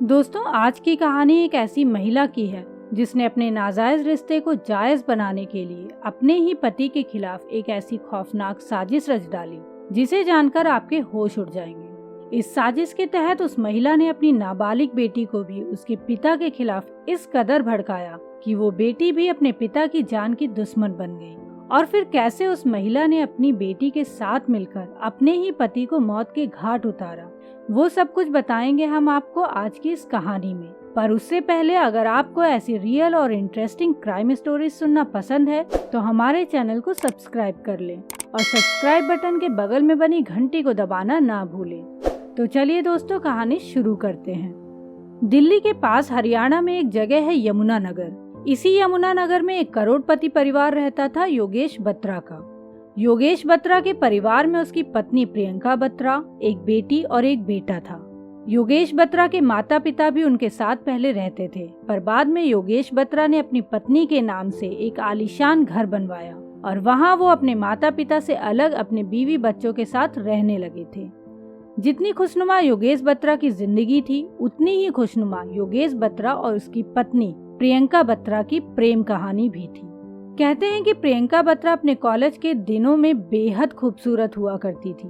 दोस्तों, आज की कहानी एक ऐसी महिला की है जिसने अपने नाजायज रिश्ते को जायज बनाने के लिए अपने ही पति के खिलाफ एक ऐसी खौफनाक साजिश रच डाली जिसे जानकर आपके होश उड़ जाएंगे। इस साजिश के तहत उस महिला ने अपनी नाबालिग बेटी को भी उसके पिता के खिलाफ इस कदर भड़काया कि वो बेटी भी अपने पिता की जान की दुश्मन बन गई। और फिर कैसे उस महिला ने अपनी बेटी के साथ मिलकर अपने ही पति को मौत के घाट उतारा, वो सब कुछ बताएंगे हम आपको आज की इस कहानी में। पर उससे पहले अगर आपको ऐसी रियल और इंटरेस्टिंग क्राइम स्टोरीज सुनना पसंद है तो हमारे चैनल को सब्सक्राइब कर लें और सब्सक्राइब बटन के बगल में बनी घंटी को दबाना ना भूलें। तो चलिए दोस्तों, कहानी शुरू करते हैं। दिल्ली के पास हरियाणा में एक जगह है यमुना नगर। इसी यमुना नगर में एक करोड़पति परिवार रहता था योगेश बत्रा का। योगेश बत्रा के परिवार में उसकी पत्नी प्रियंका बत्रा, एक बेटी और एक बेटा था। योगेश बत्रा के माता पिता भी उनके साथ पहले रहते थे, पर बाद में योगेश बत्रा ने अपनी पत्नी के नाम से एक आलीशान घर बनवाया और वहां वो अपने माता पिता से अलग अपने बीवी बच्चों के साथ रहने लगे थे। जितनी खुशनुमा योगेश बत्रा की जिंदगी थी, उतनी ही खुशनुमा योगेश बत्रा और उसकी पत्नी प्रियंका बत्रा की प्रेम कहानी भी थी। कहते हैं कि प्रियंका बत्रा अपने कॉलेज के दिनों में बेहद खूबसूरत हुआ करती थी।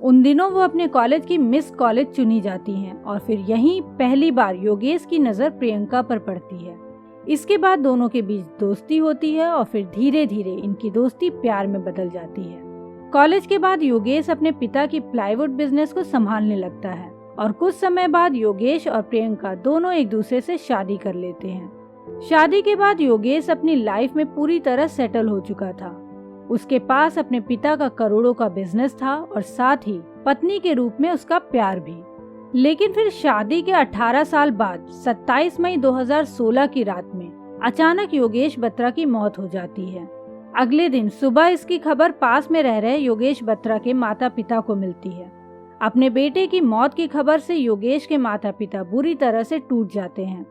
उन दिनों वो अपने कॉलेज की मिस कॉलेज चुनी जाती हैं और फिर यहीं पहली बार योगेश की नजर प्रियंका पर पड़ती है। इसके बाद दोनों के बीच दोस्ती होती है और फिर धीरे धीरे इनकी दोस्ती प्यार में बदल जाती है। कॉलेज के बाद योगेश अपने पिता की प्लाईवुड बिजनेस को संभालने लगता है और कुछ समय बाद योगेश और प्रियंका दोनों एक दूसरे से शादी कर लेते हैं। शादी के बाद योगेश अपनी लाइफ में पूरी तरह सेटल हो चुका था। उसके पास अपने पिता का करोड़ों का बिजनेस था और साथ ही पत्नी के रूप में उसका प्यार भी। लेकिन फिर शादी के 18 साल बाद 27 मई 2016 की रात में अचानक योगेश बत्रा की मौत हो जाती है। अगले दिन सुबह इसकी खबर पास में रह रहे योगेश बत्रा के माता पिता को मिलती है। अपने बेटे की मौत की खबर से योगेश के माता पिता बुरी तरह से टूट जाते हैं।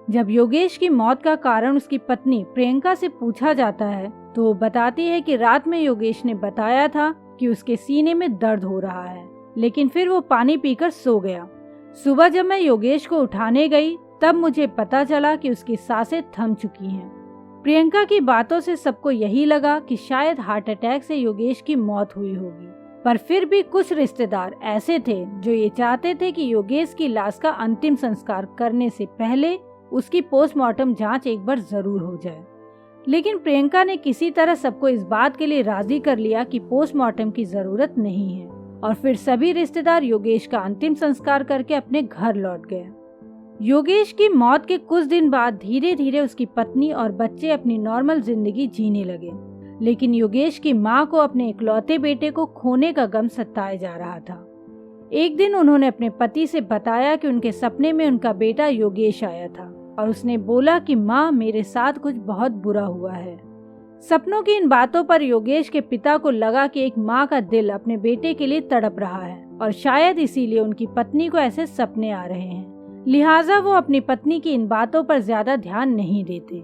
जब योगेश की मौत का कारण उसकी पत्नी प्रियंका से पूछा जाता है तो वो बताती है कि रात में योगेश ने बताया था कि उसके सीने में दर्द हो रहा है, लेकिन फिर वो पानी पीकर सो गया। सुबह जब मैं योगेश को उठाने गई तब मुझे पता चला कि उसकी सांसें थम चुकी हैं। प्रियंका की बातों से सबको यही लगा कि शायद हार्ट अटैक से योगेश की मौत हुई होगी, पर फिर भी कुछ रिश्तेदार ऐसे थे जो ये चाहते थे कि योगेश की लाश का अंतिम संस्कार करने से पहले उसकी पोस्टमार्टम जांच एक बार जरूर हो जाए। लेकिन प्रियंका ने किसी तरह सबको इस बात के लिए राजी कर लिया कि पोस्टमार्टम की जरूरत नहीं है और फिर सभी रिश्तेदार योगेश का अंतिम संस्कार करके अपने घर लौट गए। योगेश की मौत के कुछ दिन बाद धीरे धीरे उसकी पत्नी और बच्चे अपनी नॉर्मल जिंदगी जीने लगे, लेकिन योगेश की माँ को अपने इकलौते बेटे को खोने का गम सताए जा रहा था। एक दिन उन्होंने अपने पति से बताया कि उनके सपने में उनका बेटा योगेश आया था और उसने बोला कि माँ, मेरे साथ कुछ बहुत बुरा हुआ है। सपनों की इन बातों पर योगेश के पिता को लगा कि एक माँ का दिल अपने बेटे के लिए तड़प रहा है और शायद इसीलिए उनकी पत्नी को ऐसे सपने आ रहे हैं। लिहाजा वो अपनी पत्नी की इन बातों पर ज्यादा ध्यान नहीं देते।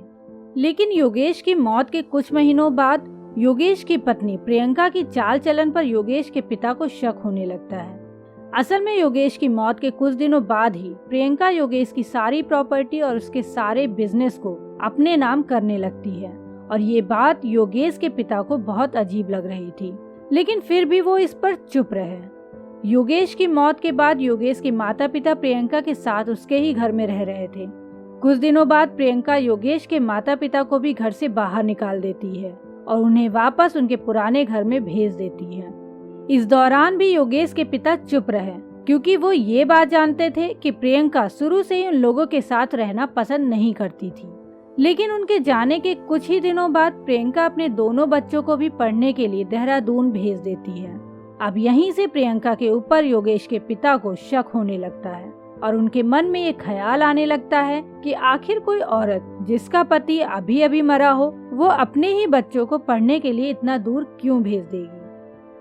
लेकिन योगेश की मौत के कुछ महीनों बाद योगेश की पत्नी प्रियंका की चाल चलन पर योगेश के पिता को शक होने लगता है। असल में योगेश की मौत के कुछ दिनों बाद ही प्रियंका योगेश की सारी प्रॉपर्टी और उसके सारे बिजनेस को अपने नाम करने लगती है और ये बात योगेश के पिता को बहुत अजीब लग रही थी, लेकिन फिर भी वो इस पर चुप रहे। योगेश की मौत के बाद योगेश के माता पिता प्रियंका के साथ उसके ही घर में रह रहे थे। कुछ दिनों बाद प्रियंका योगेश के माता पिता को भी घर से बाहर निकाल देती है और उन्हें वापस उनके पुराने घर में भेज देती है। इस दौरान भी योगेश के पिता चुप रहे क्योंकि वो ये बात जानते थे कि प्रियंका शुरू से ही उन लोगों के साथ रहना पसंद नहीं करती थी। लेकिन उनके जाने के कुछ ही दिनों बाद प्रियंका अपने दोनों बच्चों को भी पढ़ने के लिए देहरादून भेज देती है। अब यहीं से प्रियंका के ऊपर योगेश के पिता को शक होने लगता है और उनके मन में ये ख्याल आने लगता है कि आखिर कोई औरत जिसका पति अभी अभी मरा हो, वो अपने ही बच्चों को पढ़ने के लिए इतना दूर क्यों भेज देगी।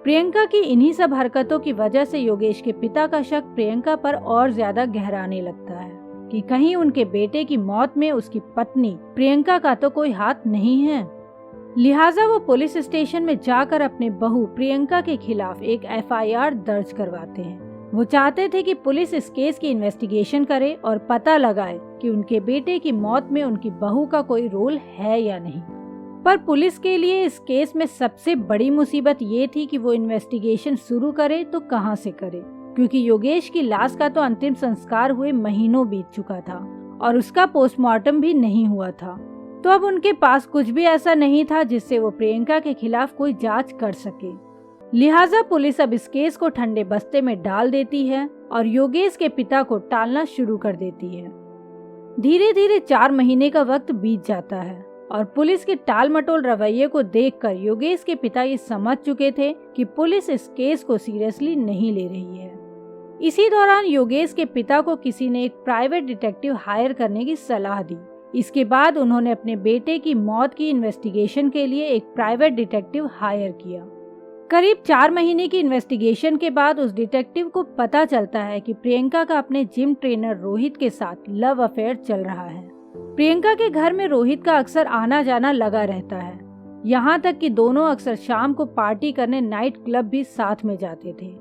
प्रियंका की इन्हीं सब हरकतों की वजह से योगेश के पिता का शक प्रियंका पर और ज्यादा गहराने लगता है कि कहीं उनके बेटे की मौत में उसकी पत्नी प्रियंका का तो कोई हाथ नहीं है। लिहाजा वो पुलिस स्टेशन में जाकर अपने बहू प्रियंका के खिलाफ एक FIR दर्ज करवाते हैं वो चाहते थे कि पुलिस इस केस की इन्वेस्टिगेशन करे और पता लगाए कि उनके बेटे की मौत में उनकी बहू का कोई रोल है या नहीं। पर पुलिस के लिए इस केस में सबसे बड़ी मुसीबत ये थी कि वो इन्वेस्टिगेशन शुरू करे तो कहां से करे, क्योंकि योगेश की लाश का तो अंतिम संस्कार हुए महीनों बीत चुका था और उसका पोस्टमार्टम भी नहीं हुआ था। तो अब उनके पास कुछ भी ऐसा नहीं था जिससे वो प्रियंका के खिलाफ कोई जांच कर सके। लिहाजा पुलिस अब इस केस को ठंडे बस्ते में डाल देती है और योगेश के पिता को टालना शुरू कर देती है। धीरे धीरे 4 महीने का वक्त बीत जाता है और पुलिस के टाल मटोल रवैये को देखकर योगेश के पिता ये समझ चुके थे कि पुलिस इस केस को सीरियसली नहीं ले रही है। इसी दौरान योगेश के पिता को किसी ने एक प्राइवेट डिटेक्टिव हायर करने की सलाह दी। इसके बाद उन्होंने अपने बेटे की मौत की इन्वेस्टिगेशन के लिए एक प्राइवेट डिटेक्टिव हायर किया। करीब 4 महीने की इन्वेस्टिगेशन के बाद उस डिटेक्टिव को पता चलता है कि प्रियंका का अपने जिम ट्रेनर रोहित के साथ लव अफेयर चल रहा है। प्रियंका के घर में रोहित का अक्सर आना जाना लगा रहता है, यहाँ तक कि दोनों अक्सर शाम को पार्टी करने नाइट क्लब भी साथ में जाते थे।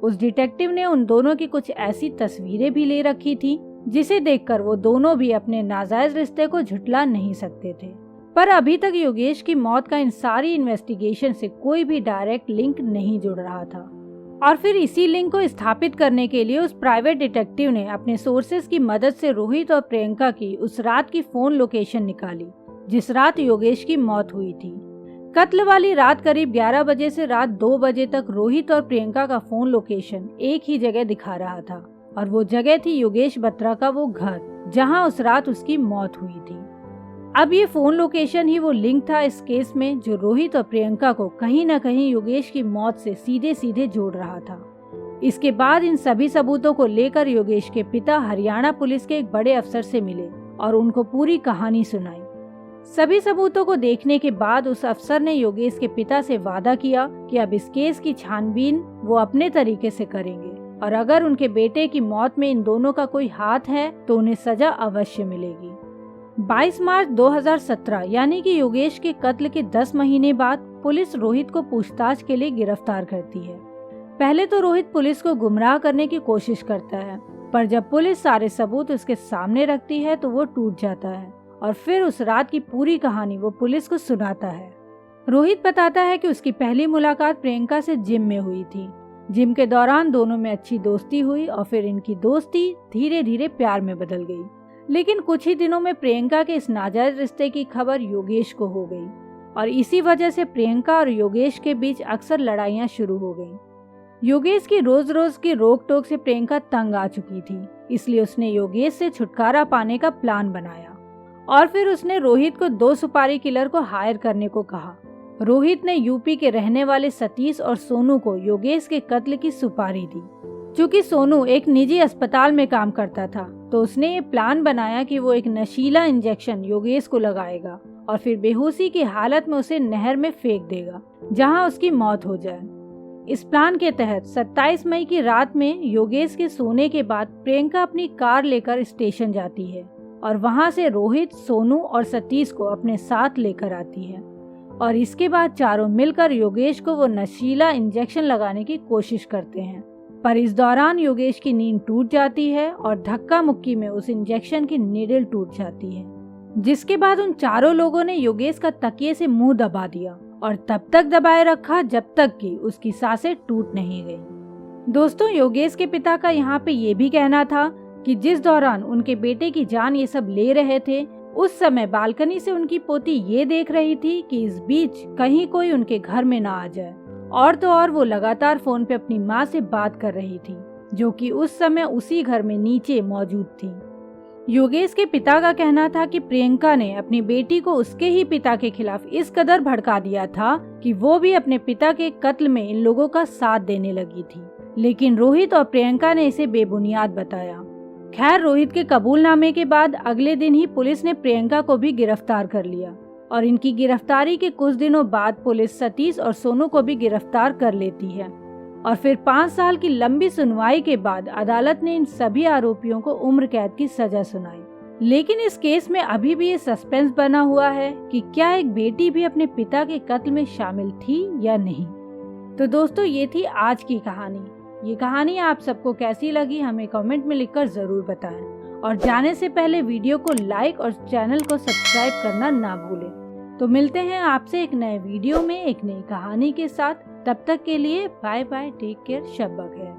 उस डिटेक्टिव ने उन दोनों की कुछ ऐसी तस्वीरें भी ले रखी थी जिसे देखकर वो दोनों भी अपने नाजायज रिश्ते को झुठला नहीं सकते थे। पर अभी तक योगेश की मौत का इन सारी इन्वेस्टिगेशन से कोई भी डायरेक्ट लिंक नहीं जुड़ रहा था। और फिर इसी लिंक को स्थापित करने के लिए उस प्राइवेट डिटेक्टिव ने अपने सोर्सेज की मदद से रोहित और प्रियंका की उस रात की फोन लोकेशन निकाली जिस रात योगेश की मौत हुई थी। कत्ल वाली रात करीब 11 बजे से रात 2 बजे तक रोहित और प्रियंका का फोन लोकेशन एक ही जगह दिखा रहा था और वो जगह थी योगेश बत्रा का वो घर जहां उस रात उसकी मौत हुई थी। अब ये फोन लोकेशन ही वो लिंक था इस केस में जो रोहित और प्रियंका को कहीं न कहीं योगेश की मौत से सीधे सीधे जोड़ रहा था। इसके बाद इन सभी सबूतों को लेकर योगेश के पिता हरियाणा पुलिस के एक बड़े अफसर से मिले और उनको पूरी कहानी सुनाई। सभी सबूतों को देखने के बाद उस अफसर ने योगेश के पिता से वादा किया कि अब इस केस की छानबीन वो अपने तरीके से करेंगे और अगर उनके बेटे की मौत में इन दोनों का कोई हाथ है तो उन्हें सजा अवश्य मिलेगी। 22 मार्च 2017 यानी कि योगेश के कत्ल के 10 महीने बाद पुलिस रोहित को पूछताछ के लिए गिरफ्तार करती है। पहले तो रोहित पुलिस को गुमराह करने की कोशिश करता है, पर जब पुलिस सारे सबूत उसके सामने रखती है तो वो टूट जाता है और फिर उस रात की पूरी कहानी वो पुलिस को सुनाता है। रोहित बताता है कि उसकी पहली मुलाकात प्रियंका से जिम में हुई थी। जिम के दौरान दोनों में अच्छी दोस्ती हुई और फिर इनकी दोस्ती धीरे धीरे प्यार में बदल गई। लेकिन कुछ ही दिनों में प्रियंका के इस नाजायज रिश्ते की खबर योगेश को हो गई और इसी वजह से प्रियंका और योगेश के बीच अक्सर लड़ाइयाँ शुरू हो गईं। योगेश की रोज रोज की रोक टोक से प्रियंका तंग आ चुकी थी, इसलिए उसने योगेश से छुटकारा पाने का प्लान बनाया और फिर उसने रोहित को 2 सुपारी किलर को हायर करने को कहा। रोहित ने यूपी के रहने वाले सतीश और सोनू को योगेश के कत्ल की सुपारी दी। चूँकि सोनू एक निजी अस्पताल में काम करता था तो उसने ये प्लान बनाया कि वो एक नशीला इंजेक्शन योगेश को लगाएगा और फिर बेहोशी की हालत में उसे नहर में फेंक देगा जहां उसकी मौत हो जाए। इस प्लान के तहत 27 मई की रात में योगेश के सोने के बाद प्रियंका अपनी कार लेकर स्टेशन जाती है और वहां से रोहित, सोनू और सतीश को अपने साथ लेकर आती है और इसके बाद चारों मिलकर योगेश को वो नशीला इंजेक्शन लगाने की कोशिश करते हैं। पर इस दौरान योगेश की नींद टूट जाती है और धक्का मुक्की में उस इंजेक्शन की नीडल टूट जाती है, जिसके बाद उन चारों लोगों ने योगेश का तकिए से मुंह दबा दिया और तब तक दबाए रखा जब तक कि उसकी सांसें टूट नहीं गई। दोस्तों, योगेश के पिता का यहाँ पे ये भी कहना था कि जिस दौरान उनके बेटे की जान ये सब ले रहे थे उस समय बालकनी से उनकी पोती ये देख रही थी कि इस बीच कहीं कोई उनके घर में ना आ जाए और तो और वो लगातार फोन पे अपनी माँ से बात कर रही थी जो कि उस समय उसी घर में नीचे मौजूद थी। योगेश के पिता का कहना था कि प्रियंका ने अपनी बेटी को उसके ही पिता के खिलाफ इस कदर भड़का दिया था कि वो भी अपने पिता के कत्ल में इन लोगों का साथ देने लगी थी, लेकिन रोहित और प्रियंका ने इसे बेबुनियाद बताया। खैर, रोहित के कबूलनामे के बाद अगले दिन ही पुलिस ने प्रियंका को भी गिरफ्तार कर लिया और इनकी गिरफ्तारी के कुछ दिनों बाद पुलिस सतीश और सोनू को भी गिरफ्तार कर लेती है और फिर 5 साल की लंबी सुनवाई के बाद अदालत ने इन सभी आरोपियों को उम्र कैद की सजा सुनाई। लेकिन इस केस में अभी भी ये सस्पेंस बना हुआ है कि क्या एक बेटी भी अपने पिता के कत्ल में शामिल थी या नहीं। तो दोस्तों, ये थी आज की कहानी। ये कहानी आप सबको कैसी लगी हमें कमेंट में लिखकर जरूर बताएं और जाने से पहले वीडियो को लाइक और चैनल को सब्सक्राइब करना ना भूलें। तो मिलते हैं आपसे एक नए वीडियो में एक नई कहानी के साथ। तब तक के लिए बाय बाय, टेक केयर, शब बखैर।